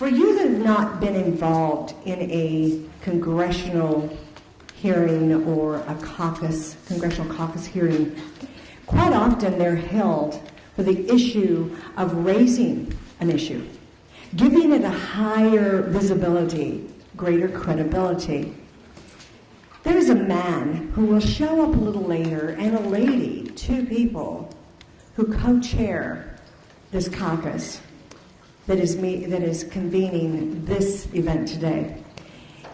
For you that have not been involved in a congressional hearing or a congressional caucus hearing, quite often they're held for the issue of raising an issue, giving it a higher visibility, greater credibility. There is a man who will show up a little later, and a lady, two people, who co-chair this caucus that is convening this event today.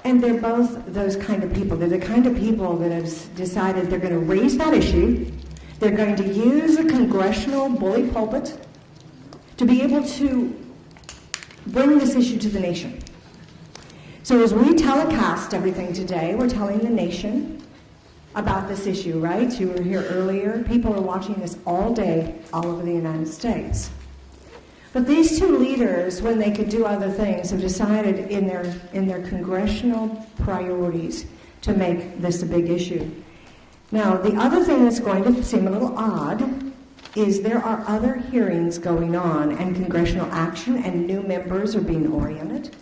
And they're both those kind of people. They're the kind of people that have decided they're going to raise that issue. They're going to use a congressional bully pulpit to be able to bring this issue to the nation. So as we telecast everything today, we're telling the nation about this issue, right? You were here earlier. People are watching this all day, all over the United States. But these two leaders, when they could do other things, have decided in their congressional priorities to make this a big issue. Now, the other thing that's going to seem a little odd is there are other hearings going on and congressional action, and new members are being oriented.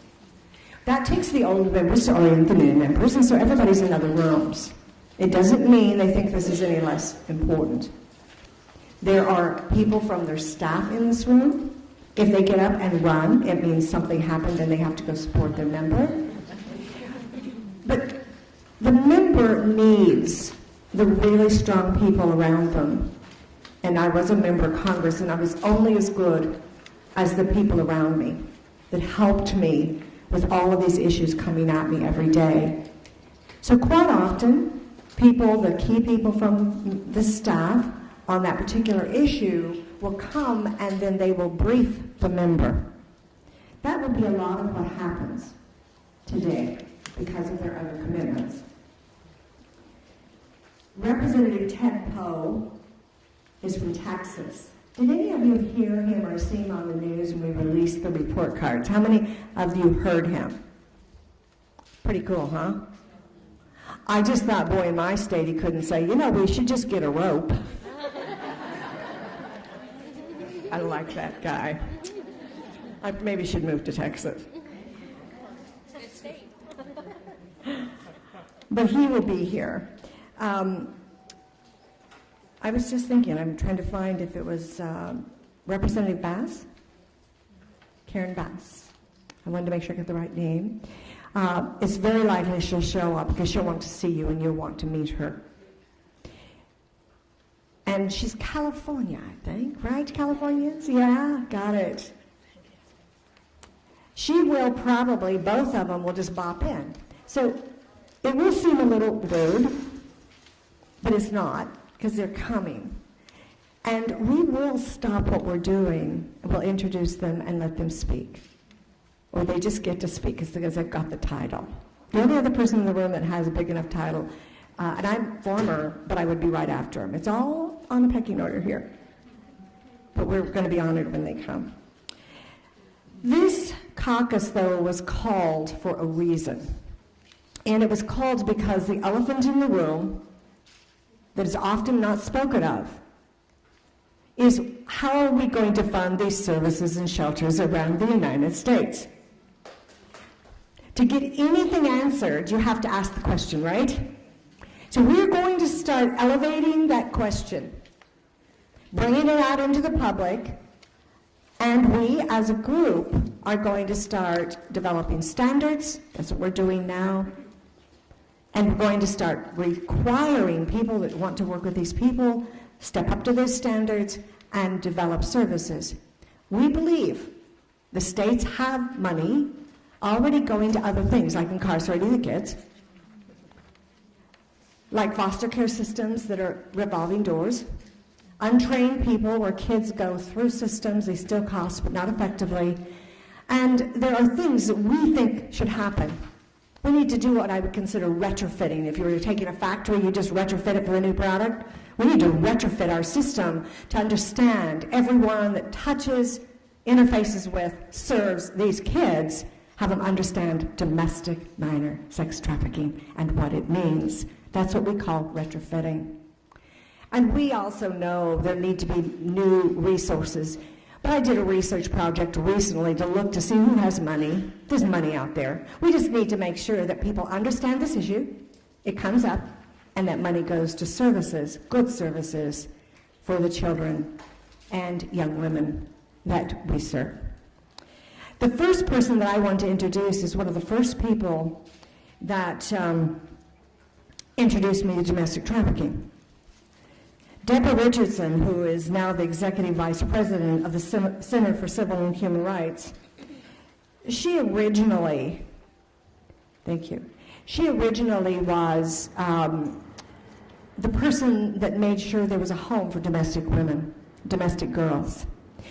That takes the old members to orient the new members, and so everybody's in other rooms. It doesn't mean they think this is any less important. There are people from their staff in this room. If they get up and run, it means something happened and they have to go support their member. But the member needs the really strong people around them. And I was a member of Congress, and I was only as good as the people around me that helped me with all of these issues coming at me every day. So quite often, the key people from the staff on that particular issue will come, and then they will brief the member. That would be a lot of what happens today because of their other commitments. Representative Ted Poe is from Texas. Did any of you hear him or see him on the news when we released the report cards? How many of you heard him? Pretty cool, huh? I just thought, boy, in my state he couldn't say, we should just get a rope. I like that guy. I maybe should move to Texas. But he will be here. I was just thinking, I'm trying to find if it was Representative Bass? Karen Bass. I wanted to make sure I got the right name. It's very likely she'll show up because she'll want to see you and you'll want to meet her. And she's California, I think, right? Californians? Yeah, got it. She will probably, both of them will just bop in. So it will seem a little rude, but it's not, because they're coming. And we will stop what we're doing, and we'll introduce them and let them speak. Or they just get to speak because they've got the title. The only other person in the room that has a big enough title, and I'm former, but I would be right after him. It's all on the pecking order here. But we're going to be honored when they come. This caucus, though, was called for a reason. And it was called because the elephant in the room that is often not spoken of is how are we going to fund these services and shelters around the United States? To get anything answered, you have to ask the question, right? So we're going to start elevating that question, bringing it out into the public, and we as a group are going to start developing standards. That's what we're doing now. And we're going to start requiring people that want to work with these people, step up to those standards, and develop services. We believe the states have money already going to other things, like incarcerating the kids, like foster care systems that are revolving doors, untrained people where kids go through systems, they still cost, but not effectively. And there are things that we think should happen. We need to do what I would consider retrofitting. If you were taking a factory, you just retrofit it for a new product. We need to retrofit our system to understand everyone that touches, interfaces with, serves these kids, have them understand domestic minor sex trafficking and what it means. That's what we call retrofitting. And we also know there need to be new resources. But I did a research project recently to look to see who has money. There's money out there. We just need to make sure that people understand this issue, it comes up, and that money goes to services, good services, for the children and young women that we serve. The first person that I want to introduce is one of the first people that introduced me to domestic trafficking. Deborah Richardson, who is now the Executive Vice President of the Center for Civil and Human Rights, she originally was the person that made sure there was a home for domestic women, domestic girls.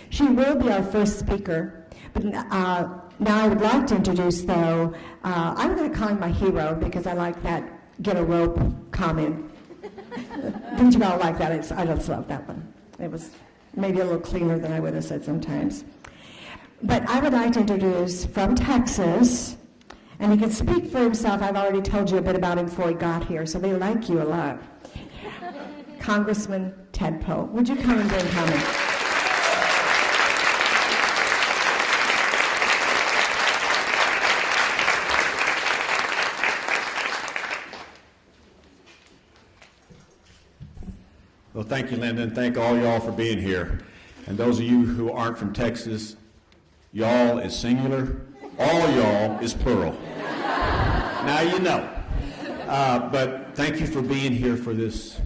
She will be our first speaker, but now I would like to introduce, though, I'm going to call him my hero because I like that get a rope comment. Didn't you all like that? I just love that one. It was maybe a little cleaner than I would have said sometimes. But I would like to introduce from Texas, and he can speak for himself. I've already told you a bit about him before he got here, so they like you a lot. Congressman Ted Poe. Would you come and bring comment? Well, thank you, Linda, and thank all y'all for being here. And those of you who aren't from Texas, y'all is singular, all y'all is plural. Now you know. But thank you for being here for this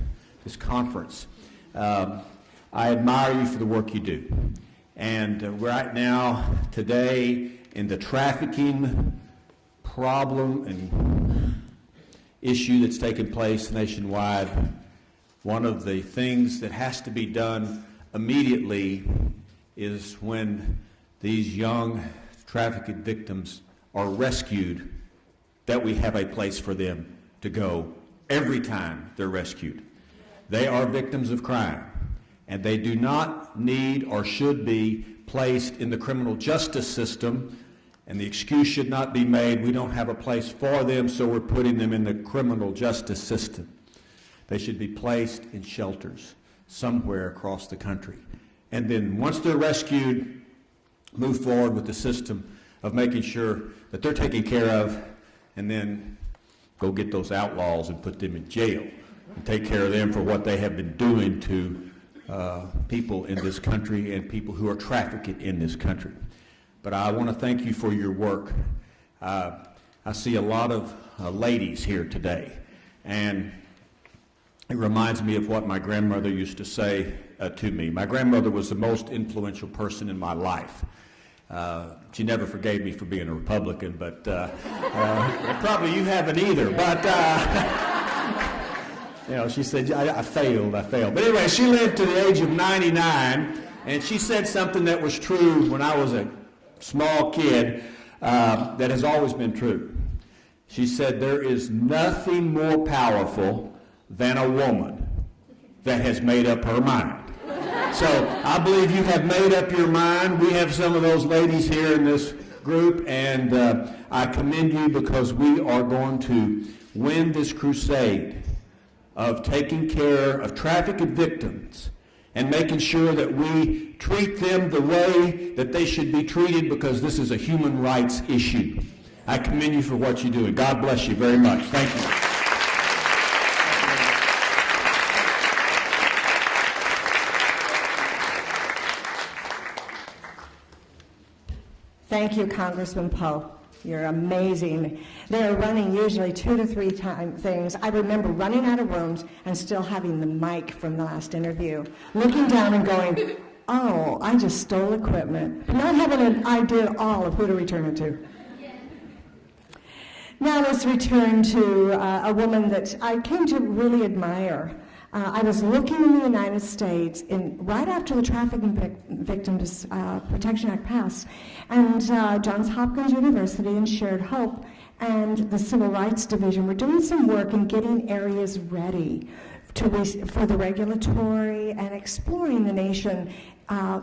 conference. I admire you for the work you do. And right now, today, in the trafficking problem and issue that's taking place nationwide, one of the things that has to be done immediately is when these young trafficked victims are rescued, that we have a place for them to go every time they're rescued. They are victims of crime, and they do not need or should be placed in the criminal justice system, and the excuse should not be made, we don't have a place for them, so we're putting them in the criminal justice system. They should be placed in shelters somewhere across the country. And then once they're rescued, move forward with the system of making sure that they're taken care of, and then go get those outlaws and put them in jail and take care of them for what they have been doing to people in this country and people who are trafficked in this country. But I want to thank you for your work. I see a lot of ladies here today, and it reminds me of what my grandmother used to say to me. My grandmother was the most influential person in my life. She never forgave me for being a Republican, but probably you haven't either. But, she said, I failed. But anyway, she lived to the age of 99, and she said something that was true when I was a small kid that has always been true. She said, there is nothing more powerful than a woman that has made up her mind. So I believe you have made up your mind. We have some of those ladies here in this group, and I commend you because we are going to win this crusade of taking care of trafficked victims and making sure that we treat them the way that they should be treated, because this is a human rights issue. I commend you for what you do, and God bless you very much. Thank you. Thank you, Congressman Poe. You're amazing. They're running usually 2 to 3 things. I remember running out of rooms and still having the mic from the last interview, looking down and going, oh, I just stole equipment, not having an idea at all of who to return it to. Now let's return to a woman that I came to really admire. I was looking in the United States right after the Trafficking Victims Protection Act passed, and Johns Hopkins University and Shared Hope and the Civil Rights Division were doing some work in getting areas ready for the regulatory and exploring the nation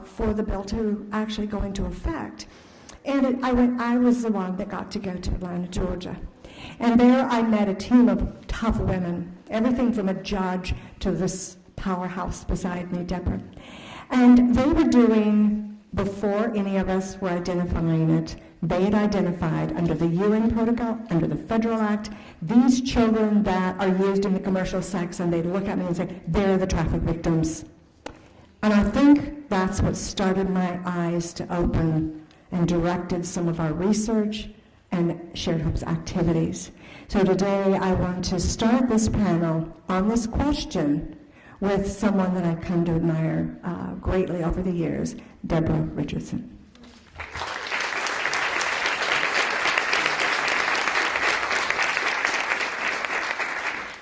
for the bill to actually go into effect. And I was the one that got to go to Atlanta, Georgia. And there I met a team of tough women, everything from a judge to this powerhouse beside me, Deborah. And they were doing Before any of us were identifying it, they had identified under the UN protocol, under the Federal Act, these children that are used in the commercial sex, and they'd look at me and say, they're the traffic victims. And I think that's what started my eyes to open and directed some of our research and Shared Hope's activities. So today I want to start this panel on this question with someone that I've come to admire greatly over the years, Deborah Richardson.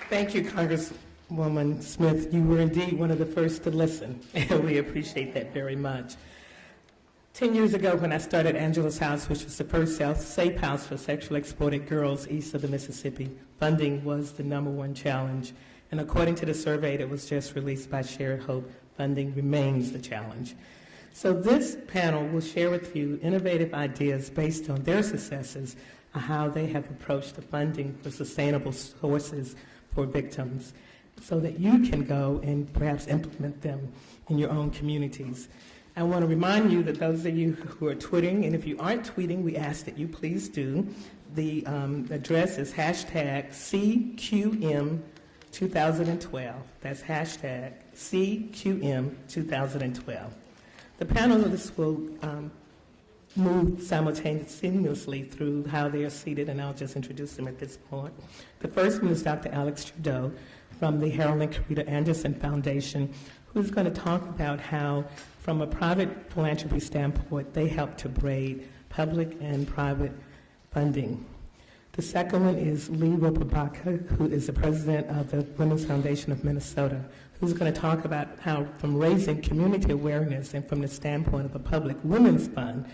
Thank you, Congresswoman Smith. You were indeed one of the first to listen, and we appreciate that very much. 10 years ago, when I started Angela's House, which was the first safe house for sexually exploited girls east of the Mississippi, funding was the #1 challenge. And according to the survey that was just released by Shared Hope, funding remains the challenge. So this panel will share with you innovative ideas based on their successes on how they have approached the funding for sustainable sources for victims so that you can go and perhaps implement them in your own communities. I want to remind you that those of you who are tweeting, and if you aren't tweeting, we ask that you please do. The address is hashtag CQM 2012. That's hashtag CQM 2012. The panelists will move simultaneously through how they are seated, and I'll just introduce them at this point. The first one is Dr. Alex Trudeau from the Harold and Carita Anderson Foundation, who's going to talk about how, from a private philanthropy standpoint, they help to braid public and private funding. The second one is Lee Roper-Baca, who is the president of the Women's Foundation of Minnesota, who's going to talk about how, from raising community awareness and from the standpoint of a public women's fund,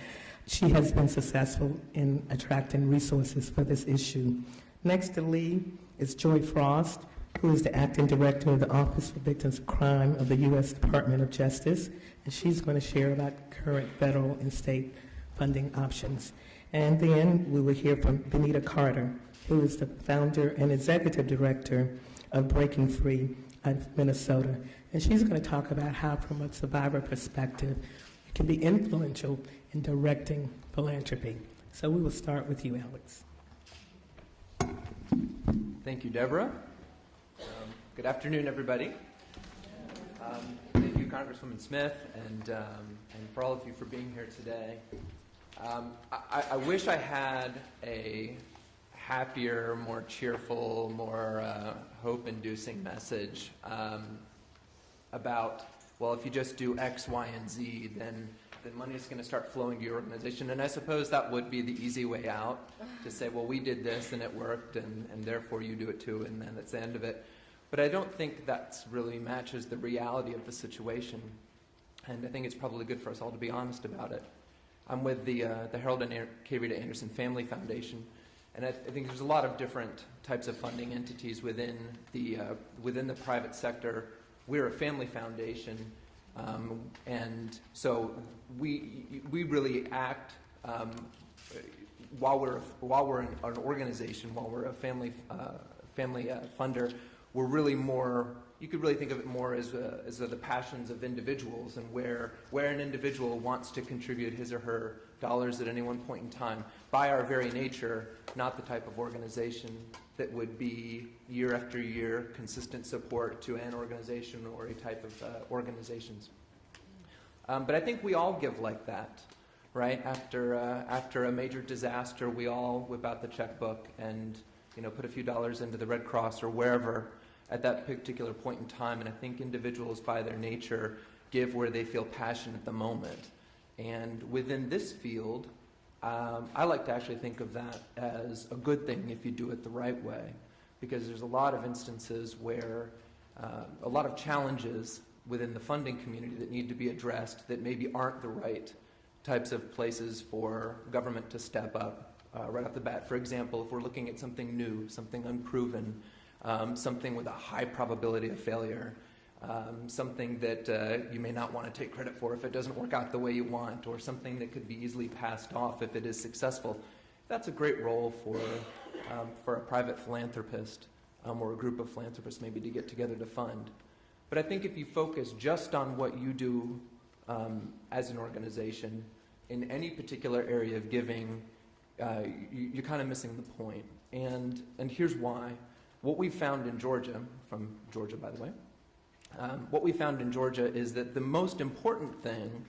she has been successful in attracting resources for this issue. Next to Lee is Joy Frost, who is the acting director of the Office for Victims of Crime of the U.S. Department of Justice, and she's going to share about current federal and state funding options. And then we will hear from Benita Carter, who is the founder and executive director of Breaking Free of Minnesota. And she's going to talk about how, from a survivor perspective, it can be influential in directing philanthropy. So we will start with you, Alex. Thank you, Deborah. Good afternoon, everybody. Thank you, Congresswoman Smith, and for all of you for being here today. I wish I had a happier, more cheerful, more hope-inducing message about, well, if you just do X, Y, and Z, then money is going to start flowing to your organization. And I suppose that would be the easy way out, to say, well, we did this and it worked, and therefore you do it too, and then that's the end of it. But I don't think that really matches the reality of the situation. And I think it's probably good for us all to be honest about it. I'm with the Harold and Carita Anderson Family Foundation, and I think there's a lot of different types of funding entities within the private sector. We're a family foundation, and so we really act while we're an organization, while we're a family funder. We're really more, you could really think of it more as the passions of individuals, and where an individual wants to contribute his or her dollars at any one point in time. By our very nature, not the type of organization that would be year after year consistent support to an organization or a type of organizations. But I think we all give like that, right? After a major disaster, we all whip out the checkbook and put a few dollars into the Red Cross or wherever at that particular point in time. And I think individuals, by their nature, give where they feel passion at the moment. And within this field, I like to actually think of that as a good thing if you do it the right way, because there's a lot of instances where a lot of challenges within the funding community that need to be addressed that maybe aren't the right types of places for government to step up right off the bat. For example, if we're looking at something new, something unproven, something with a high probability of failure, something that you may not want to take credit for if it doesn't work out the way you want, or something that could be easily passed off if it is successful. That's a great role for a private philanthropist or a group of philanthropists maybe to get together to fund. But I think if you focus just on what you do as an organization in any particular area of giving, you're kind of missing the point. And here's why. What we found in Georgia, from Georgia by the way, what we found in Georgia is that the most important thing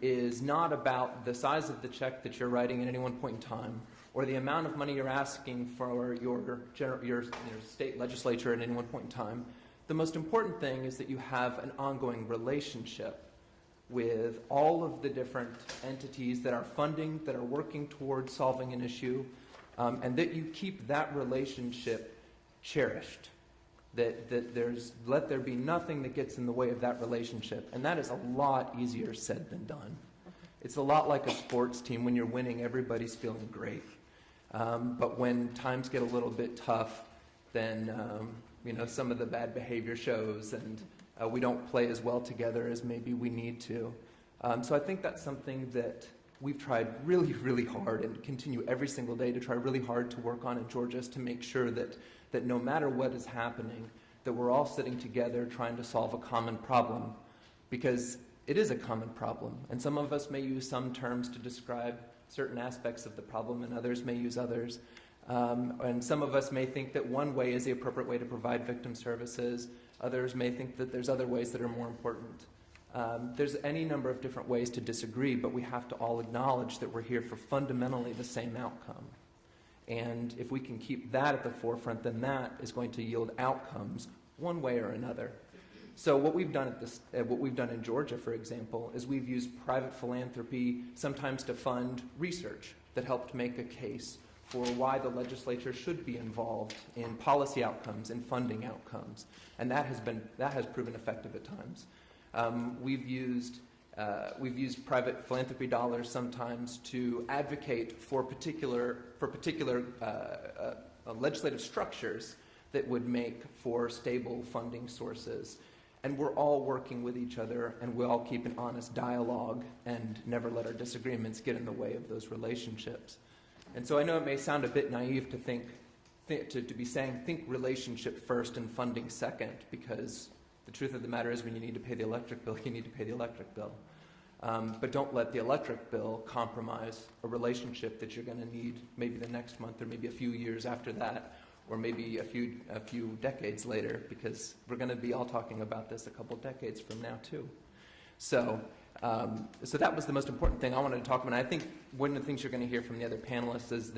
is not about the size of the check that you're writing at any one point in time, or the amount of money you're asking for your state legislature at any one point in time. The most important thing is that you have an ongoing relationship with all of the different entities that are funding, that are working towards solving an issue, and that you keep that relationship cherished. Let there be nothing that gets in the way of that relationship. And that is a lot easier said than done. It's a lot like a sports team. When you're winning, everybody's feeling great. But when times get a little bit tough, then some of the bad behavior shows, and we don't play as well together as maybe we need to. So I think that's something that we've tried really, really hard and continue every single day to try really hard to work on in Georgia, is to make sure that no matter what is happening, that we're all sitting together trying to solve a common problem, because it is a common problem. And some of us may use some terms to describe certain aspects of the problem, and others may use others. And some of us may think that one way is the appropriate way to provide victim services. Others may think that there's other ways that are more important. There's any number of different ways to disagree, but we have to all acknowledge that we're here for fundamentally the same outcome. And if we can keep that at the forefront, then that is going to yield outcomes one way or another. So what we've done in Georgia, for example, is we've used private philanthropy sometimes to fund research that helped make a case for why the legislature should be involved in policy outcomes and funding outcomes, and that has proven effective at times. We've used private philanthropy dollars sometimes to advocate for particular legislative structures that would make for stable funding sources. And we're all working with each other, and we all keep an honest dialogue and never let our disagreements get in the way of those relationships. And so I know it may sound a bit naive to be saying think relationship first and funding second, because the truth of the matter is when you need to pay the electric bill, you need to pay the electric bill. But don't let the electric bill compromise a relationship that you're going to need maybe the next month, or maybe a few years after that, or maybe a few decades later, because we're going to be all talking about this a couple decades from now too. So that was the most important thing I wanted to talk about. And I think one of the things you're going to hear from the other panelists is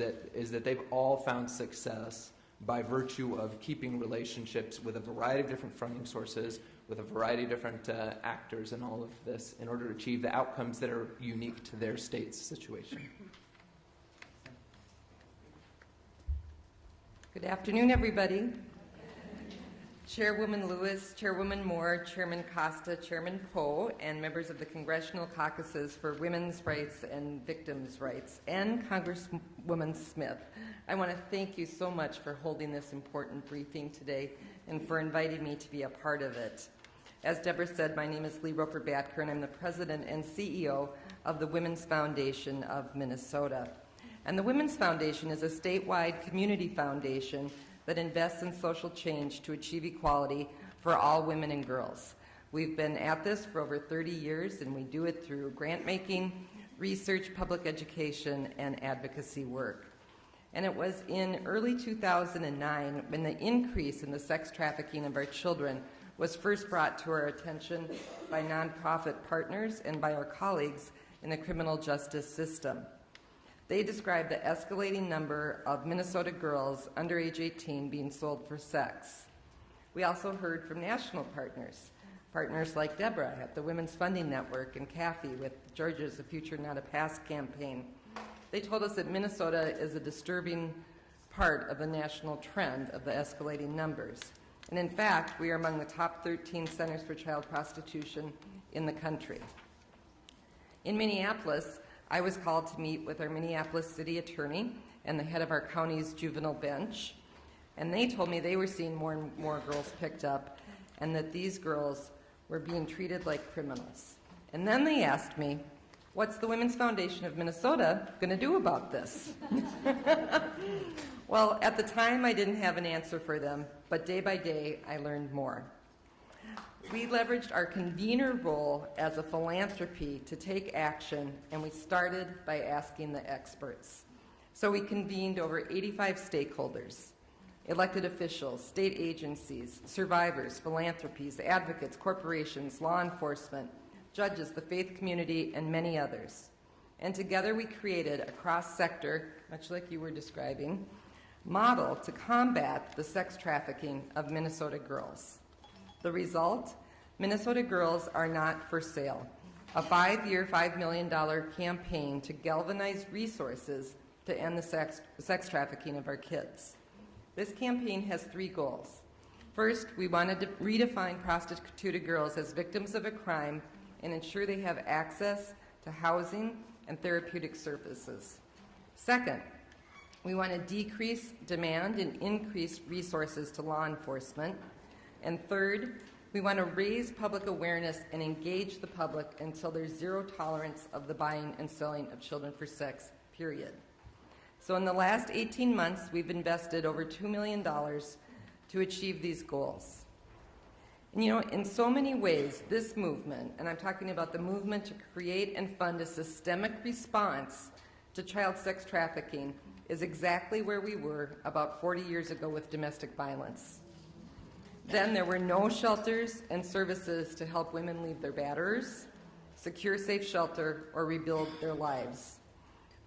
that they've all found success by virtue of keeping relationships with a variety of different funding sources, with a variety of different actors and all of this, in order to achieve the outcomes that are unique to their state's situation. Good afternoon, everybody. Chairwoman Lewis, Chairwoman Moore, Chairman Costa, Chairman Poe, and members of the Congressional Caucuses for Women's Rights and Victims' Rights, and Congresswoman Smith. I want to thank you so much for holding this important briefing today and for inviting me to be a part of it. As Deborah said, my name is Lee Roper-Batker, and I'm the President and CEO of the Women's Foundation of Minnesota. And the Women's Foundation is a statewide community foundation that invests in social change to achieve equality for all women and girls. We've been at this for over 30 years, and we do it through grant making, research, public education, and advocacy work. And it was in early 2009 when the increase in the sex trafficking of our children was first brought to our attention by nonprofit partners and by our colleagues in the criminal justice system. They described the escalating number of Minnesota girls under age 18 being sold for sex. We also heard from national partners like Deborah at the Women's Funding Network and Kathy with Georgia's A Future Not a Past campaign. They told us that Minnesota is a disturbing part of the national trend of the escalating numbers. And in fact, we are among the top 13 centers for child prostitution in the country. In Minneapolis, I was called to meet with our Minneapolis city attorney and the head of our county's juvenile bench, and they told me they were seeing more and more girls picked up and that these girls were being treated like criminals. And then they asked me, what's the Women's Foundation of Minnesota going to do about this? Well, at the time I didn't have an answer for them, but day by day I learned more. We leveraged our convener role as a philanthropy to take action, and we started by asking the experts. So we convened over 85 stakeholders, elected officials, state agencies, survivors, philanthropies, advocates, corporations, law enforcement, judges, the faith community, and many others. And together we created a cross-sector, much like you were describing, model to combat the sex trafficking of Minnesota girls. The result? Minnesota Girls Are Not for Sale, a 5-year, $5 million campaign to galvanize resources to end the sex trafficking of our kids. This campaign has 3 goals. First, we wanted to redefine prostituted girls as victims of a crime and ensure they have access to housing and therapeutic services. Second, we want to decrease demand and increase resources to law enforcement. And third, we want to raise public awareness and engage the public until there's zero tolerance of the buying and selling of children for sex, period. So in the last 18 months, we've invested over $2 million to achieve these goals. And you know, in so many ways, this movement, and I'm talking about the movement to create and fund a systemic response to child sex trafficking, is exactly where we were about 40 years ago with domestic violence. Then there were no shelters and services to help women leave their batterers, secure safe shelter, or rebuild their lives.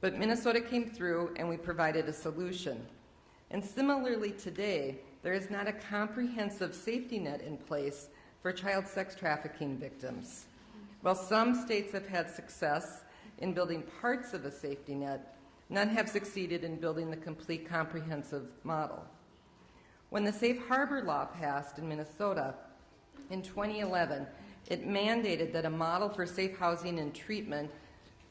But Minnesota came through and we provided a solution. And similarly today, there is not a comprehensive safety net in place for child sex trafficking victims. While some states have had success in building parts of a safety net, none have succeeded in building the complete comprehensive model. When the Safe Harbor law passed in Minnesota in 2011, it mandated that a model for safe housing and treatment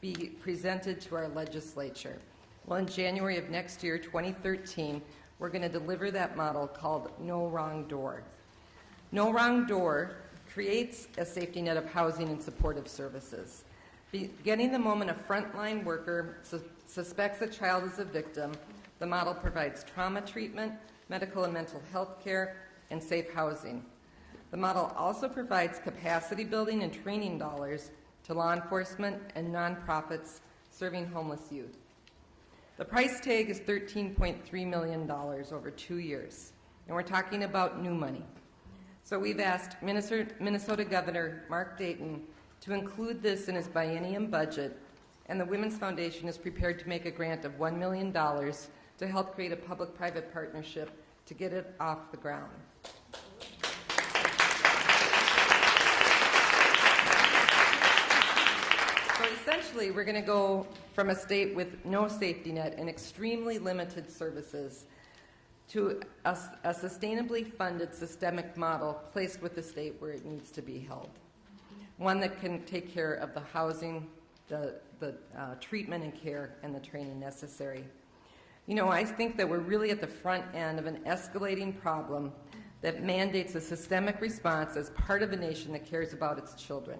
be presented to our legislature. Well, in January of next year, 2013, we're going to deliver that model called No Wrong Door. No Wrong Door creates a safety net of housing and supportive services. Beginning the moment a frontline worker suspects a child is a victim, the model provides trauma treatment, medical and mental health care, and safe housing. The model also provides capacity building and training dollars to law enforcement and nonprofits serving homeless youth. The price tag is $13.3 million over 2 years, and we're talking about new money. So we've asked Minnesota Governor Mark Dayton to include this in his biennium budget, and the Women's Foundation is prepared to make a grant of $1 million to help create a public-private partnership to get it off the ground. So essentially, we're going to go from a state with no safety net and extremely limited services to a sustainably funded systemic model placed with the state where it needs to be held. One that can take care of the housing, the treatment and care, and the training necessary. You know, I think that we're really at the front end of an escalating problem that mandates a systemic response as part of a nation that cares about its children.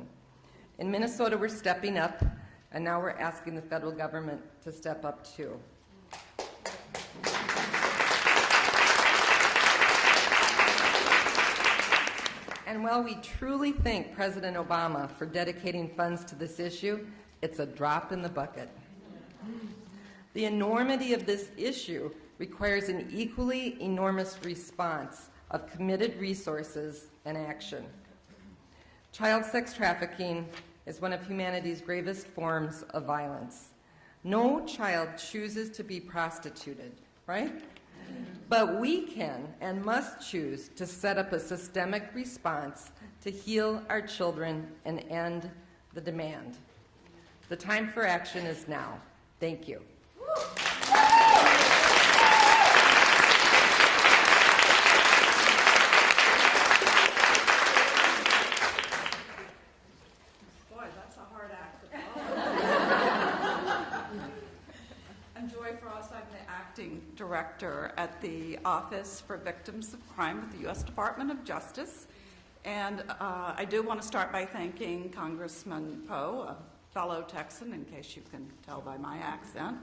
In Minnesota, we're stepping up, and now we're asking the federal government to step up too. And while we truly thank President Obama for dedicating funds to this issue, it's a drop in the bucket. The enormity of this issue requires an equally enormous response of committed resources and action. Child sex trafficking is one of humanity's gravest forms of violence. No child chooses to be prostituted, right? But we can and must choose to set up a systemic response to heal our children and end the demand. The time for action is now. Thank you. Boy, that's a hard act to follow. I'm Joy Frost. I'm the acting director at the Office for Victims of Crime with the U.S. Department of Justice. And I do want to start by thanking Congressman Poe, a fellow Texan, in case you can tell by my accent,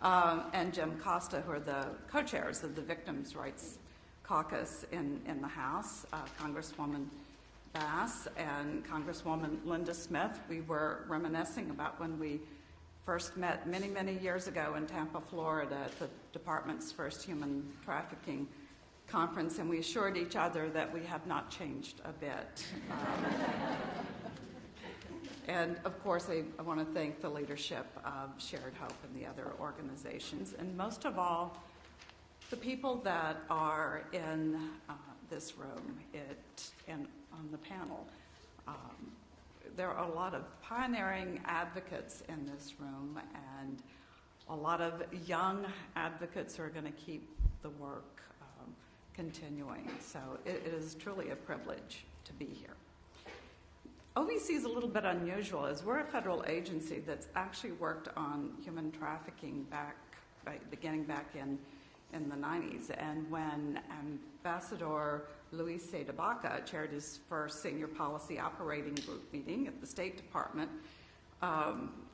and Jim Costa, who are the co-chairs of the Victims' Rights Caucus in the House. Congresswoman Bass and Congresswoman Linda Smith, we were reminiscing about when we first met many, many years ago in Tampa, Florida, at the department's first human trafficking conference, and we assured each other that we have not changed a bit. And of course, I want to thank the leadership of Shared Hope and the other organizations, and most of all, the people that are in this room and on the panel. There are a lot of pioneering advocates in this room, and a lot of young advocates who are going to keep the work continuing. So it is truly a privilege to be here. OVC is a little bit unusual, as we're a federal agency that's actually worked on human trafficking beginning back in the 90s. And when Ambassador Luis de Baca chaired his first senior policy operating group meeting at the State Department,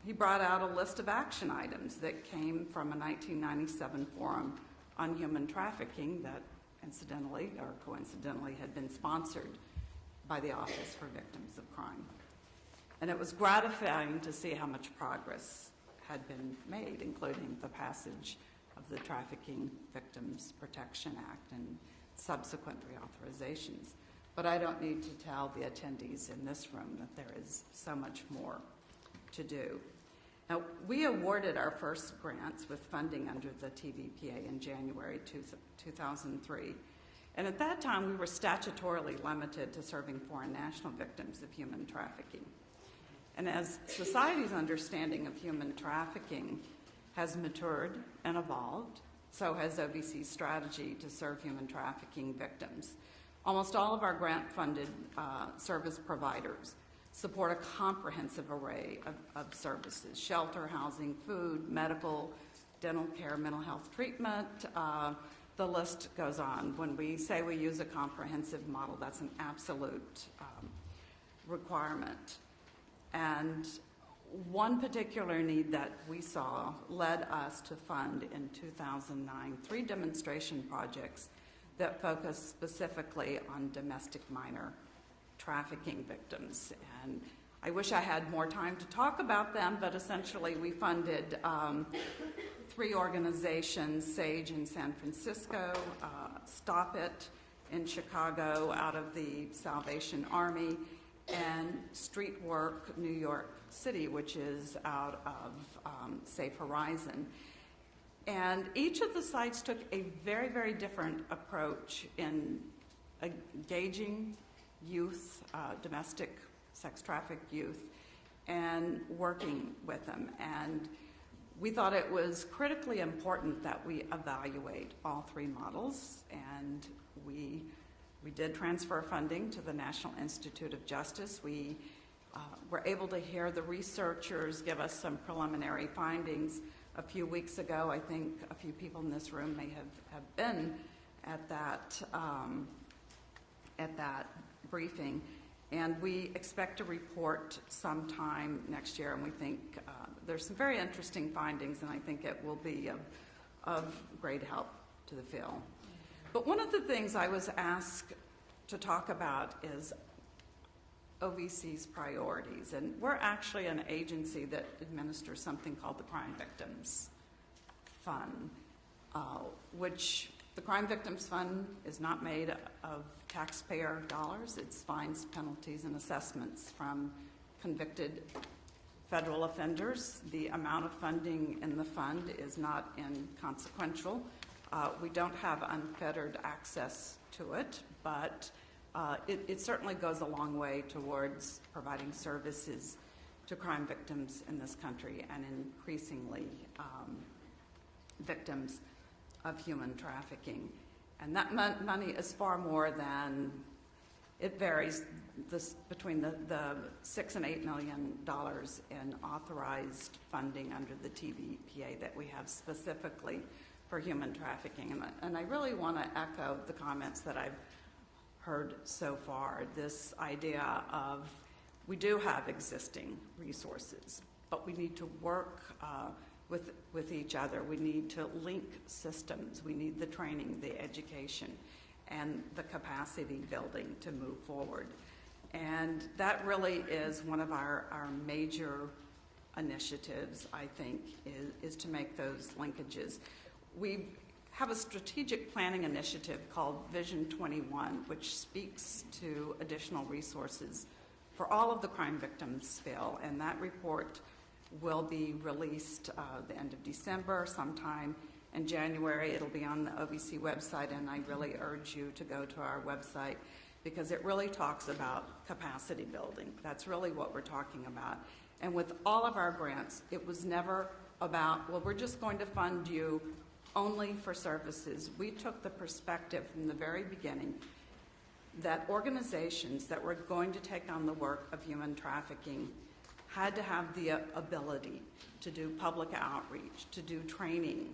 he brought out a list of action items that came from a 1997 forum on human trafficking that incidentally or coincidentally had been sponsored by the Office for Victims of Crime. And it was gratifying to see how much progress had been made, including the passage of the Trafficking Victims Protection Act and subsequent reauthorizations. But I don't need to tell the attendees in this room that there is so much more to do. Now, we awarded our first grants with funding under the TVPA in January 2003. And at that time, we were statutorily limited to serving foreign national victims of human trafficking. And as society's understanding of human trafficking has matured and evolved, so has OVC's strategy to serve human trafficking victims. Almost all of our grant-funded service providers support a comprehensive array of services: shelter, housing, food, medical, dental care, mental health treatment. The list goes on. When we say we use a comprehensive model, that's an absolute requirement. And one particular need that we saw led us to fund in 2009 3 demonstration projects that focus specifically on domestic minor trafficking victims. And I wish I had more time to talk about them, but essentially we funded 3 organizations: SAGE in San Francisco, Stop It in Chicago out of the Salvation Army, and Street Work New York City, which is out of Safe Horizon. And each of the sites took a very, very different approach in engaging youth, domestic sex trafficked youth, and working with them. And we thought it was critically important that we evaluate all 3 models, and we did transfer funding to the National Institute of Justice. We were able to hear the researchers give us some preliminary findings a few weeks ago. I think a few people in this room may have been at that briefing. And we expect a report sometime next year, and we think there's some very interesting findings, and I think it will be of great help to the field. But one of the things I was asked to talk about is OVC's priorities, and we're actually an agency that administers something called the Crime Victims Fund, which the Crime Victims Fund is not made of taxpayer dollars. It's fines, penalties, and assessments from convicted federal offenders. The amount of funding in the fund is not inconsequential. We don't have unfettered access to it, but it certainly goes a long way towards providing services to crime victims in this country, and increasingly victims of human trafficking. And that money is far more than, it varies between the $6 and $8 million in authorized funding under the TVPA that we have specifically for human trafficking. And I really want to echo the comments that I've heard so far, this idea of we do have existing resources, but we need to work with each other. We need to link systems. We need the training, the education, and the capacity building to move forward. And that really is one of our major initiatives, I think, is to make those linkages. We have a strategic planning initiative called Vision 21, which speaks to additional resources for all of the crime victims' field, and that report will be released the end of December, sometime in January. It'll be on the OVC website, and I really urge you to go to our website because it really talks about capacity building. That's really what we're talking about. And with all of our grants, it was never about, well, we're just going to fund you only for services. We took the perspective from the very beginning that organizations that were going to take on the work of human trafficking had to have the ability to do public outreach, to do training,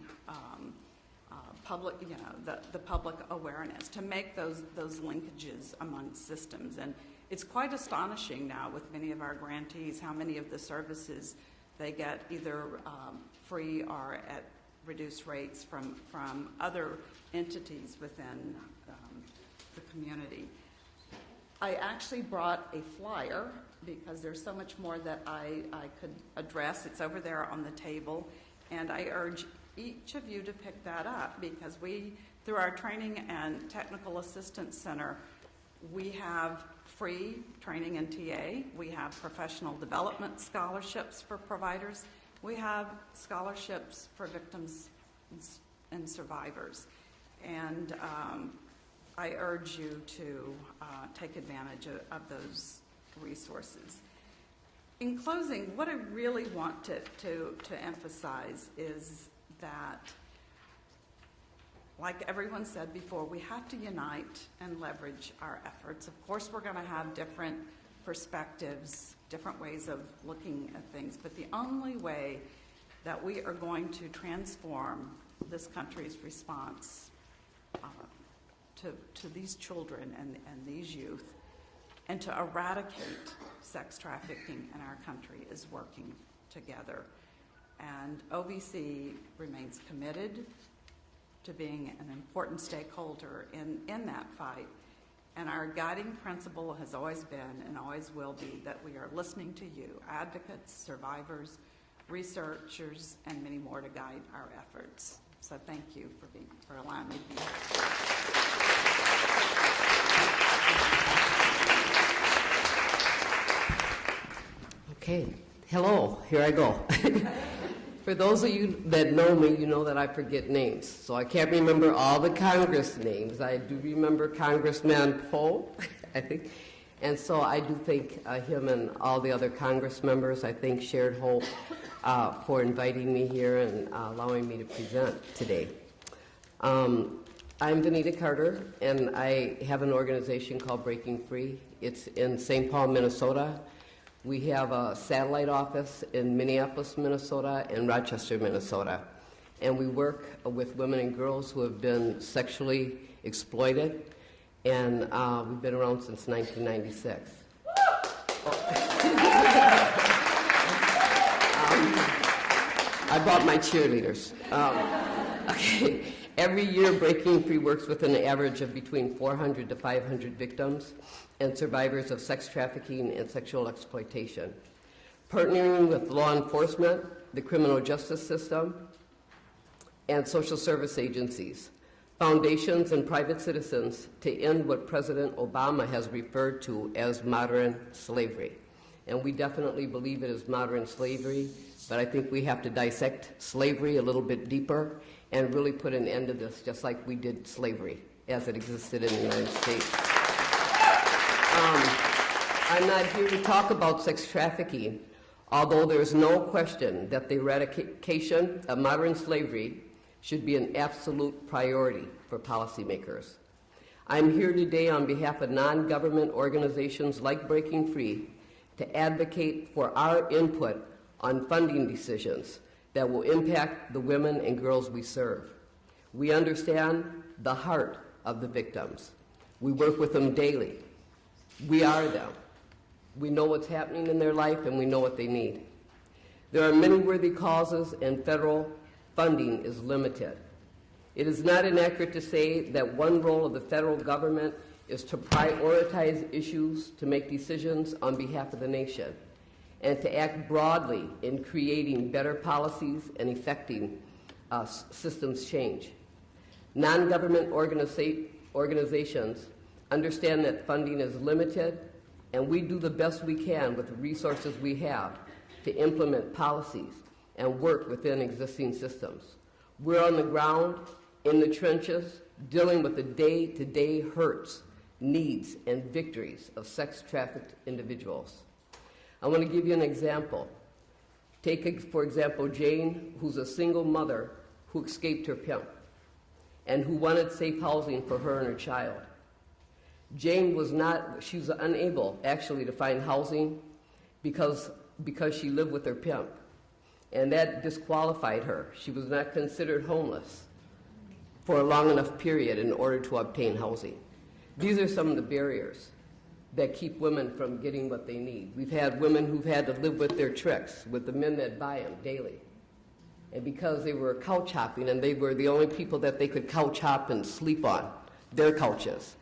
public, the public awareness, to make those linkages among systems. And it's quite astonishing now with many of our grantees how many of the services they get either free or at reduced rates from other entities within the community. I actually brought a flyer because there's so much more that I could address. It's over there on the table, and I urge each of you to pick that up because we, through our Training and Technical Assistance Center, we have free training in TA. We have professional development scholarships for providers. We have scholarships for victims and survivors. And I urge you to take advantage of those resources. In closing, what I really want to emphasize is that, like everyone said before, we have to unite and leverage our efforts. Of course, we're going to have different perspectives, different ways of looking at things, but the only way that we are going to transform this country's response to these children and these youth and to eradicate sex trafficking in our country is working together. And OVC remains committed to being an important stakeholder in that fight. And our guiding principle has always been and always will be that we are listening to you, advocates, survivors, researchers, and many more to guide our efforts. So thank you for allowing me to be here. Okay, hello, here I go. For those of you that know me, you know that I forget names. So I can't remember all the Congress names. I do remember Congressman Poe, I think. And so I do thank him and all the other Congress members. I thank Shared Hope for inviting me here and allowing me to present today. I'm Benita Carter, and I have an organization called Breaking Free. It's in St. Paul, Minnesota. We have a satellite office in Minneapolis, Minnesota, and Rochester, Minnesota. And we work with women and girls who have been sexually exploited, and we've been around since 1996. I brought my cheerleaders. Okay. Every year, Breaking Free works with an average of between 400 to 500 victims and survivors of sex trafficking and sexual exploitation. Partnering with law enforcement, the criminal justice system, and social service agencies, foundations, and private citizens to end what President Obama has referred to as modern slavery. And we definitely believe it is modern slavery, but I think we have to dissect slavery a little bit deeper and really put an end to this, just like we did slavery as it existed in the United States. I'm not here to talk about sex trafficking, although there's no question that the eradication of modern slavery should be an absolute priority for policymakers. I'm here today on behalf of non-government organizations like Breaking Free to advocate for our input on funding decisions that will impact the women and girls we serve. We understand the heart of the victims. We work with them daily. We are them. We know what's happening in their life and we know what they need. There are many worthy causes and federal funding is limited. It is not inaccurate to say that one role of the federal government is to prioritize issues, to make decisions on behalf of the nation, and to act broadly in creating better policies and effecting systems change. Non-government organizations understand that funding is limited, and we do the best we can with the resources we have to implement policies and work within existing systems. We're on the ground, in the trenches, dealing with the day-to-day hurts, needs, and victories of sex-trafficked individuals. I want to give you an example. Take, for example, Jane, who's a single mother who escaped her pimp and who wanted safe housing for her and her child. Jane was unable actually to find housing because she lived with her pimp, and that disqualified her. She was not considered homeless for a long enough period in order to obtain housing. These are some of the barriers that keep women from getting what they need. We've had women who've had to live with their tricks, with the men that buy them daily. And because they were couch hopping and they were the only people that they could couch hop and sleep on, their couches,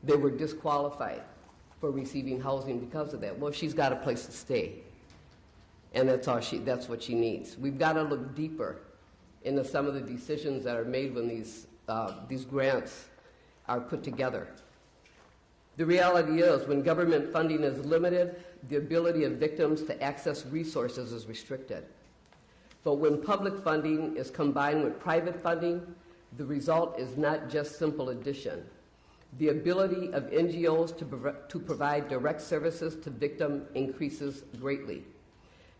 they were disqualified for receiving housing because of that. Well, she's got a place to stay, and that's what she needs. We've got to look deeper into some of the decisions that are made when these grants are put together. The reality is, when government funding is limited, the ability of victims to access resources is restricted. But when public funding is combined with private funding, the result is not just simple addition. The ability of NGOs to provide direct services to victims increases greatly.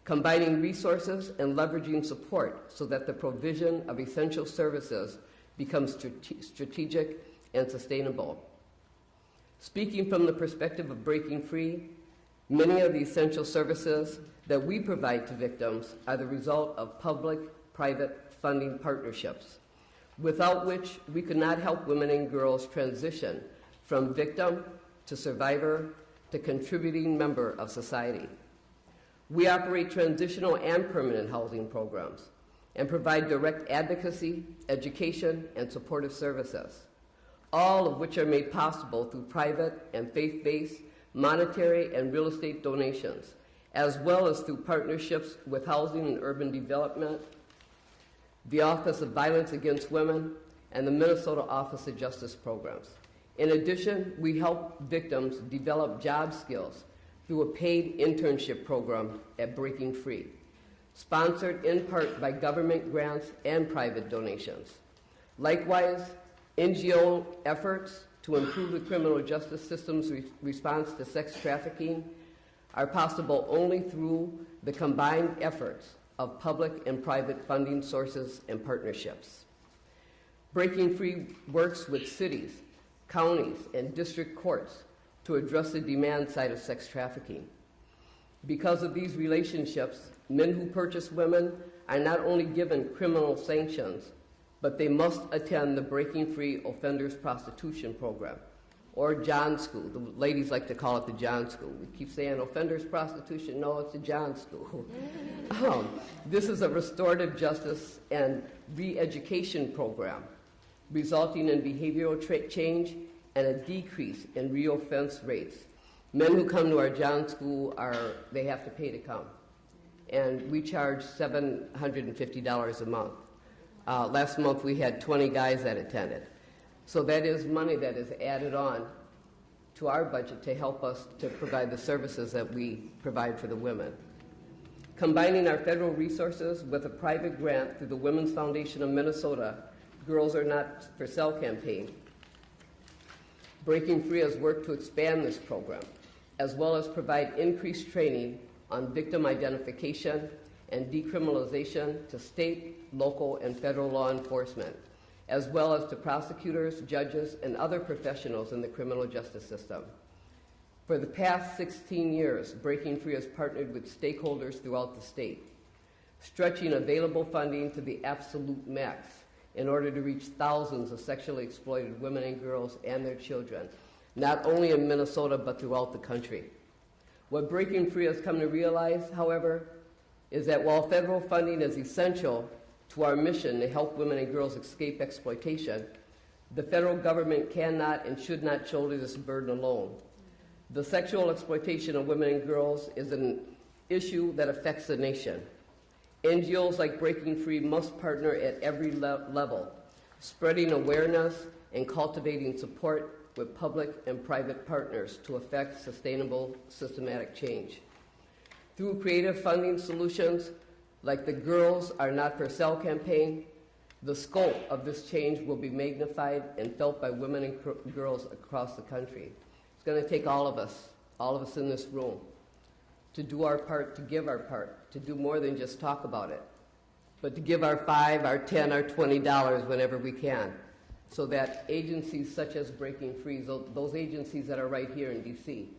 Combining resources and leveraging support so that the provision of essential services becomes strategic and sustainable. Speaking from the perspective of breaking free, many of the essential services that we provide to victims are the result of public-private funding partnerships, without which we could not help women and girls transition from victim to survivor to contributing member of society. We operate transitional and permanent housing programs and provide direct advocacy, education, and supportive services, all of which are made possible through private and faith-based monetary and real estate donations, as well as through partnerships with Housing and Urban Development, the Office of Violence Against Women, and the Minnesota Office of Justice Programs. In addition, we help victims develop job skills through a paid internship program at Breaking Free, sponsored in part by government grants and private donations. Likewise, NGO efforts to improve the criminal justice system's response to sex trafficking are possible only through the combined efforts of public and private funding sources and partnerships. Breaking Free works with cities, counties, and district courts to address the demand side of sex trafficking. Because of these relationships, men who purchase women are not only given criminal sanctions, but they must attend the Breaking Free Offenders Prostitution Program, or John School. The ladies like to call it the John School. We keep saying offenders prostitution. No, it's the John School. This is a restorative justice and re-education program, resulting in behavioral change and a decrease in reoffense rates. Men who come to our John School, they have to pay to come. And we charge $750 a month. Last month we had 20 guys that attended. So that is money that is added on to our budget to help us to provide the services that we provide for the women. Combining our federal resources with a private grant through the Women's Foundation of Minnesota, Girls Are Not for Sale campaign, Breaking Free has worked to expand this program, as well as provide increased training on victim identification and decriminalization to state, local, and federal law enforcement, as well as to prosecutors, judges, and other professionals in the criminal justice system. For the past 16 years, Breaking Free has partnered with stakeholders throughout the state, stretching available funding to the absolute max in order to reach thousands of sexually exploited women and girls and their children, not only in Minnesota, but throughout the country. What Breaking Free has come to realize, however, is that while federal funding is essential to our mission to help women and girls escape exploitation, The federal government cannot and should not shoulder this burden alone. The sexual exploitation of women and girls is an issue that affects the nation. NGOs like Breaking Free must partner at every level, spreading awareness and cultivating support with public and private partners to effect sustainable, systematic change. Through creative funding solutions like the Girls Are Not for Sale campaign, the scope of this change will be magnified and felt by women and girls across the country. It's going to take all of us in this room, to do our part, to give our part, to do more than just talk about it, but to give our $5, our $10, our $20 whenever we can, so that agencies such as Breaking Free, those agencies that are right here in D.C.,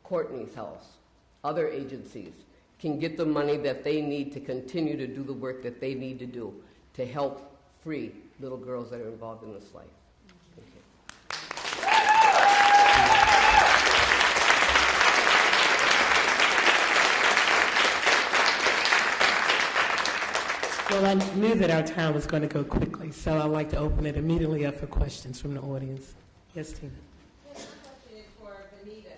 Courtney's House, other agencies, can get the money that they need to continue to do the work that they need to do to help free little girls that are involved in this life. Thank you. Well, I knew that our time was going to go quickly, so I'd like to open it immediately up for questions from the audience. Yes, Tina. This question is for Vanita.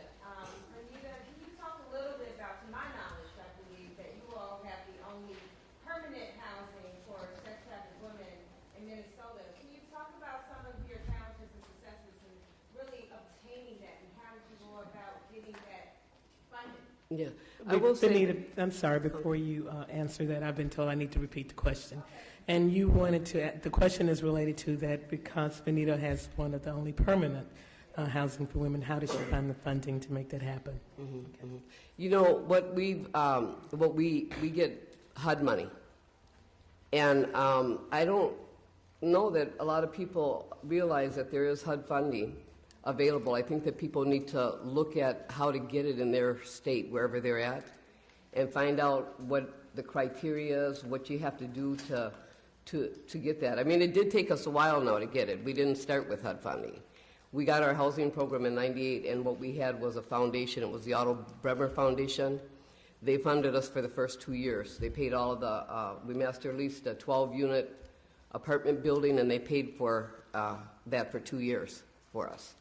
Vanita, can you talk a little bit about, to my knowledge, I believe that you all have the only permanent housing for sex trafficked women in Minnesota. Can you talk about some of your challenges and successes in really obtaining that, and how did you go about getting that funded? Yeah, I will say. Vanita, I'm sorry, before you answer that, I've been told I need to repeat the question. And you wanted to, the question is related to that because Vanita has one of the only permanent housing for women. How does she find the funding to make that happen? Mm-hmm, mm-hmm. You know, what we get HUD money. And I don't know that a lot of people realize that there is HUD funding available. I think that people need to look at how to get it in their state, wherever they're at, and find out what the criteria is, what you have to do to get that. I mean, it did take us a while now to get it. We didn't start with HUD funding. We got our housing program in '98, and what we had was a foundation. It was the Otto Bremer Foundation. They funded us for the first 2 years. They paid all of the, we master leased a 12-unit apartment building, and they paid for that for 2 years for us.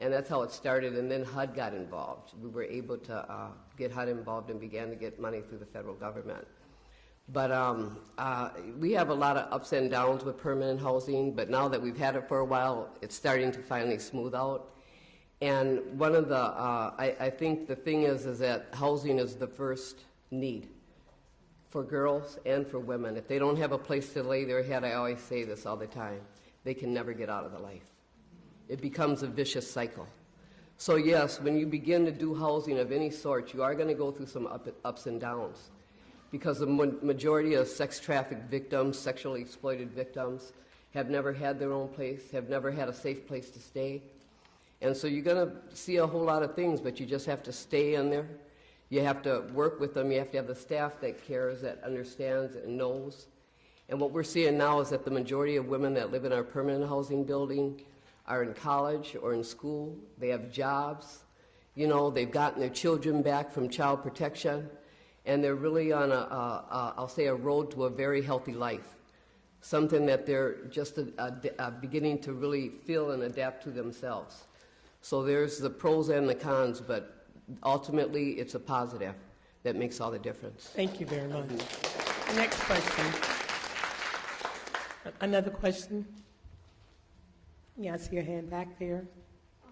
And that's how it started, and then HUD got involved. We were able to get HUD involved and began to get money through the federal government. But we have a lot of ups and downs with permanent housing, but now that we've had it for a while, it's starting to finally smooth out. And one of the, I think the thing is that housing is the first need for girls and for women. If they don't have a place to lay their head, I always say this all the time, they can never get out of the life. It becomes a vicious cycle. So yes, when you begin to do housing of any sort, you are going to go through some ups and downs, because the majority of sex trafficked victims, sexually exploited victims, have never had their own place, have never had a safe place to stay. And so you're going to see a whole lot of things, but you just have to stay in there. You have to work with them. You have to have the staff that cares, that understands and knows. And what we're seeing now is that the majority of women that live in our permanent housing building are in college or in school. They have jobs. You know, they've gotten their children back from child protection. And they're really on I'll say, a road to a very healthy life, something that they're just beginning to really feel and adapt to themselves. So there's the pros and the cons, but ultimately it's a positive that makes all the difference. Thank you very much. Next question. Another question? Yeah, I see your hand back there.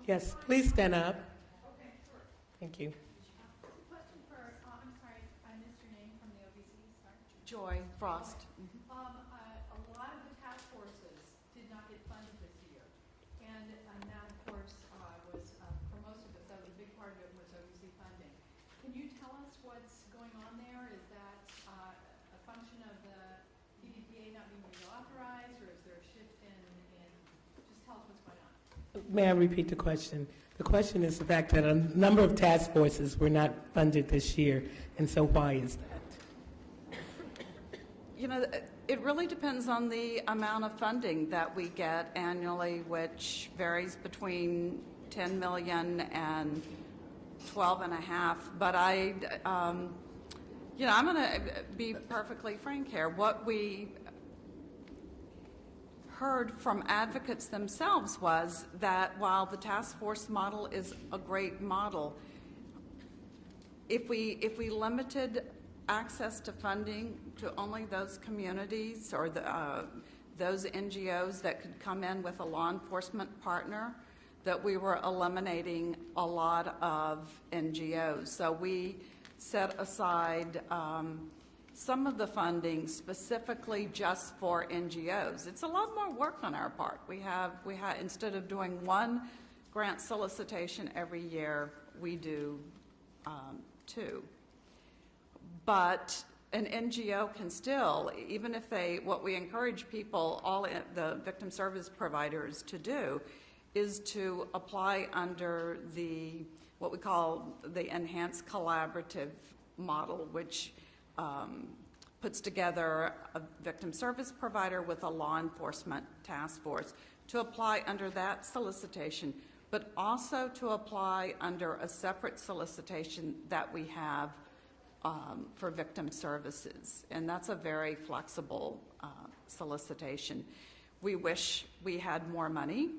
Yes, please stand up. Okay, sure. Thank you. Question for, I'm sorry, I missed your name from the OBC, sorry. Joy Frost. A lot of the task forces did not get funded this year. And that, of course, was, for most of us, that was a big part of it was OBC funding. Can you tell us what's going on there? Is that a function of the PDPA not being reauthorized, or is there a shift in just tell us what's going on? May I repeat the question? The question is the fact that a number of task forces were not funded this year, and so why is that? You know, it really depends on the amount of funding that we get annually, which varies between $10 million and $12.5. But I'm going to be perfectly frank here. What we heard from advocates themselves was that while the task force model is a great model, if we limited access to funding to only those communities or those NGOs that could come in with a law enforcement partner, that we were eliminating a lot of NGOs. So we set aside some of the funding specifically just for NGOs. It's a lot more work on our part. We have instead of doing one grant solicitation every year, we do 2. But an NGO can still, even if what we encourage people, the victim service providers to do, is to apply under what we call the enhanced collaborative model, which puts together a victim service provider with a law enforcement task force to apply under that solicitation, but also to apply under a separate solicitation that we have for victim services. And that's a very flexible solicitation. We wish we had more money.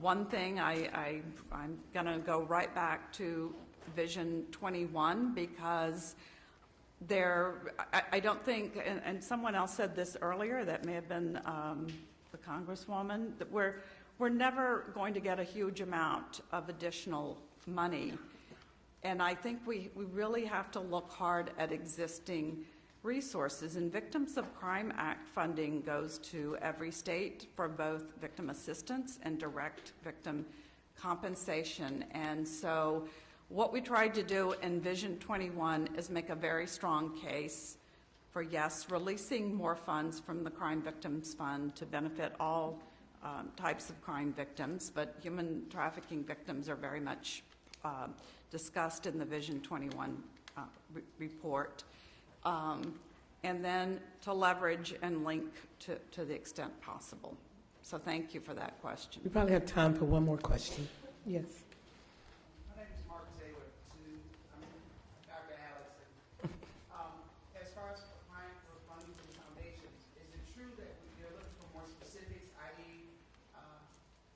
One thing, I'm going to go right back to Vision 21 because I don't think, and someone else said this earlier, that may have been the Congresswoman, that we're never going to get a huge amount of additional money. And I think we really have to look hard at existing resources. And Victims of Crime Act funding goes to every state for both victim assistance and direct victim compensation. And so what we tried to do in Vision 21 is make a very strong case for, yes, releasing more funds from the Crime Victims Fund to benefit all types of crime victims, but human trafficking victims are very much discussed in the Vision 21 report. And then to leverage and link to the extent possible. So thank you for that question. We probably have time for one more question. Yes. My name is Mark Taylor. Dr. Allison. As far as applying for funding from foundations, is it true that you're looking for more specifics, i.e.,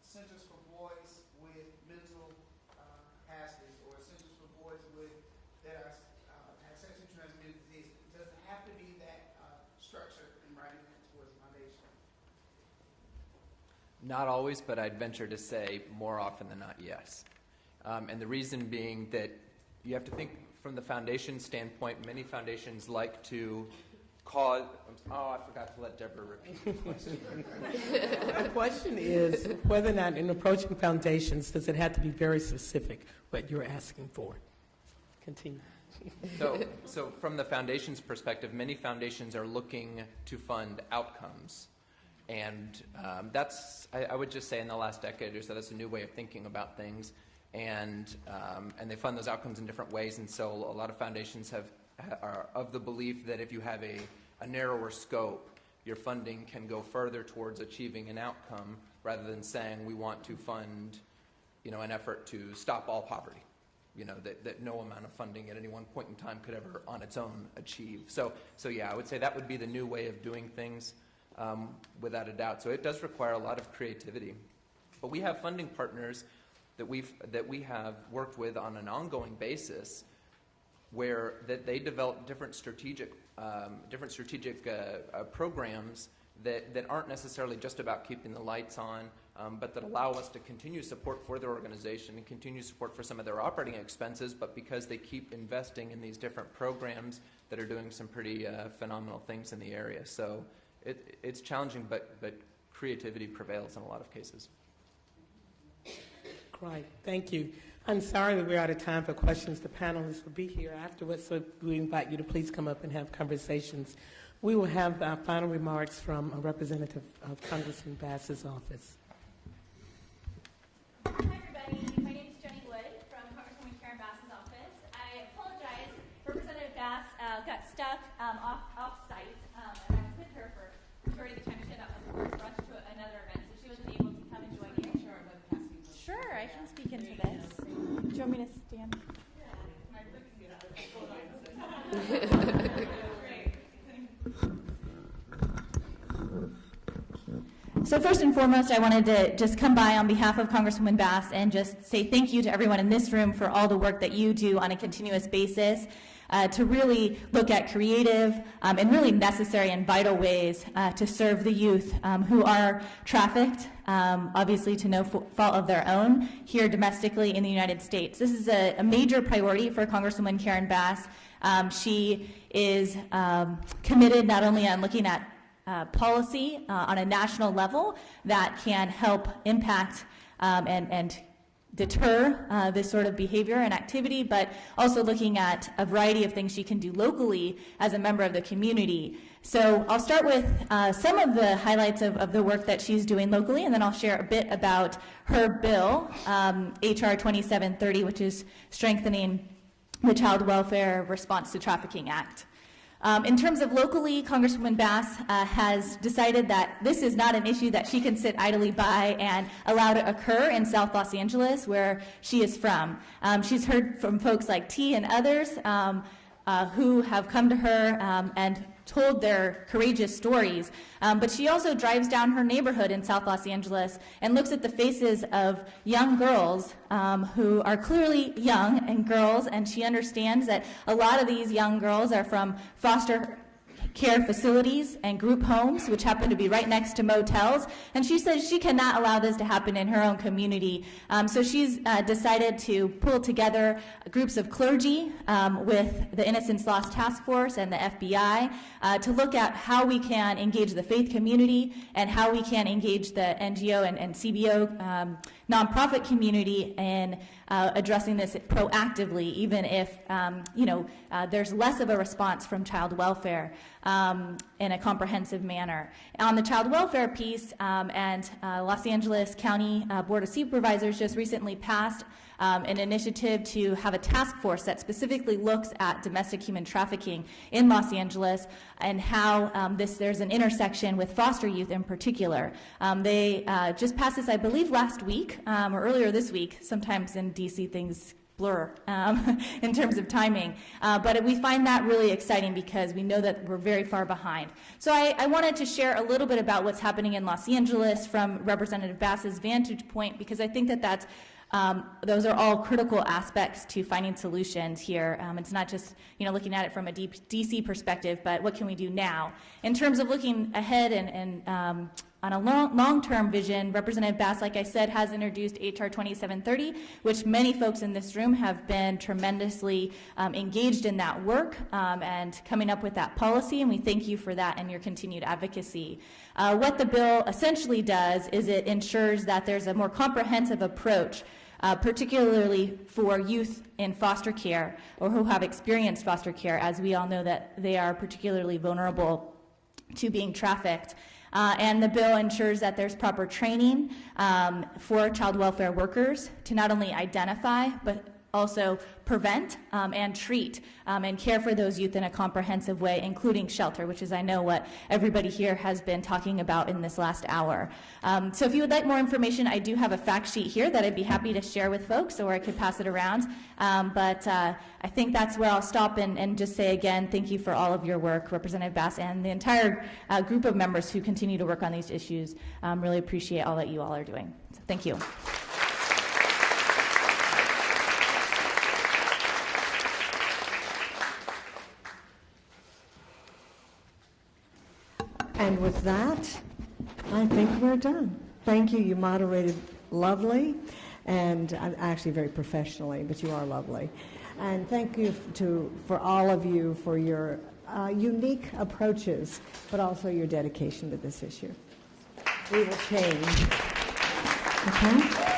centers for boys with mental hazards or centers for boys that have sexually transmitted disease? Does it have to be that structure in writing that towards foundation? Not always, but I'd venture to say more often than not, yes. And the reason being that you have to think from the foundation standpoint. Many foundations like to cause. Oh, I forgot to let Deborah repeat the question. The question is whether or not in approaching foundations, does it have to be very specific what you're asking for? Continue. So from the foundation's perspective, many foundations are looking to fund outcomes. And I would just say in the last decade or so, that's a new way of thinking about things. And they fund those outcomes in different ways. And so a lot of foundations are of the belief that if you have a narrower scope, your funding can go further towards achieving an outcome rather than saying we want to fund, an effort to stop all poverty. That no amount of funding at any one point in time could ever on its own achieve. So yeah, I would say that would be the new way of doing things without a doubt. So it does require a lot of creativity. But we have funding partners that we have worked with on an ongoing basis where that they develop different strategic programs that aren't necessarily just about keeping the lights on, but that allow us to continue support for their organization and continue support for some of their operating expenses, but because they keep investing in these different programs that are doing some pretty phenomenal things in the area. So it's challenging, but creativity prevails in a lot of cases. Great, thank you. I'm sorry that we're out of time for questions. The panelists will be here afterwards, so we invite you to please come up and have conversations. We will have final remarks from a representative of Congressman Bass's office. Hi, everybody. My name is Jenny Wood from Congresswoman Karen Bass's office. I apologize. Representative Bass got stuck off-site, and I was with her for the majority of the time. She had rushed to another event, so she wasn't able to come and join you. Sure, I can speak into this. Do you want me to stand? So first and foremost, I wanted to just come by on behalf of Congresswoman Bass and just say thank you to everyone in this room for all the work that you do on a continuous basis to really look at creative and really necessary and vital ways to serve the youth who are trafficked, obviously to no fault of their own, here domestically in the United States. This is a major priority for Congresswoman Karen Bass. She is committed not only on looking at policy on a national level that can help impact and deter this sort of behavior and activity, but also looking at a variety of things she can do locally as a member of the community. So I'll start with some of the highlights of the work that she's doing locally, and then I'll share a bit about her bill, HR 2730, which is strengthening the Child Welfare Response to Trafficking Act. In terms of locally, Congresswoman Bass has decided that this is not an issue that she can sit idly by and allow to occur in South Los Angeles, where she is from. She's heard from folks like T and others who have come to her and told their courageous stories, but she also drives down her neighborhood in South Los Angeles and looks at the faces of young girls who are clearly young and girls, and she understands that a lot of these young girls are from foster care facilities and group homes, which happen to be right next to motels, and she says she cannot allow this to happen in her own community. So she's decided to pull together groups of clergy with the Innocence Lost Task Force and the FBI to look at how we can engage the faith community and how we can engage the NGO and CBO nonprofit community in addressing this proactively, even if there's less of a response from child welfare in a comprehensive manner. On the child welfare piece, and Los Angeles County Board of Supervisors just recently passed an initiative to have a task force that specifically looks at domestic human trafficking in Los Angeles and how there's an intersection with foster youth in particular. They just passed this, I believe, last week or earlier this week. Sometimes in DC things blur in terms of timing. But we find that really exciting because we know that we're very far behind. So I wanted to share a little bit about what's happening in Los Angeles from Representative Bass's vantage point, because I think that that's those are all critical aspects to finding solutions here. It's not just looking at it from a DC perspective, but what can we do now? In terms of looking ahead and on a long-term vision, Representative Bass, like I said, has introduced HR 2730, which many folks in this room have been tremendously engaged in that work and coming up with that policy, and we thank you for that and your continued advocacy. What the bill essentially does is it ensures that there's a more comprehensive approach, particularly for youth in foster care or who have experienced foster care, as we all know that they are particularly vulnerable to being trafficked. And the bill ensures that there's proper training for child welfare workers to not only identify but also prevent and treat and care for those youth in a comprehensive way, including shelter, which is, I know, what everybody here has been talking about in this last hour. So if you would like more information, I do have a fact sheet here that I'd be happy to share with folks, or I could pass it around. But I think that's where I'll stop and just say again, thank you for all of your work, Representative Bass, and the entire group of members who continue to work on these issues. Really appreciate all that you all are doing. So thank you. And with that, I think we're done. Thank you. You moderated lovely, and actually very professionally, but you are lovely. And thank you for all of you for your unique approaches, but also your dedication to this issue. We will change. Okay?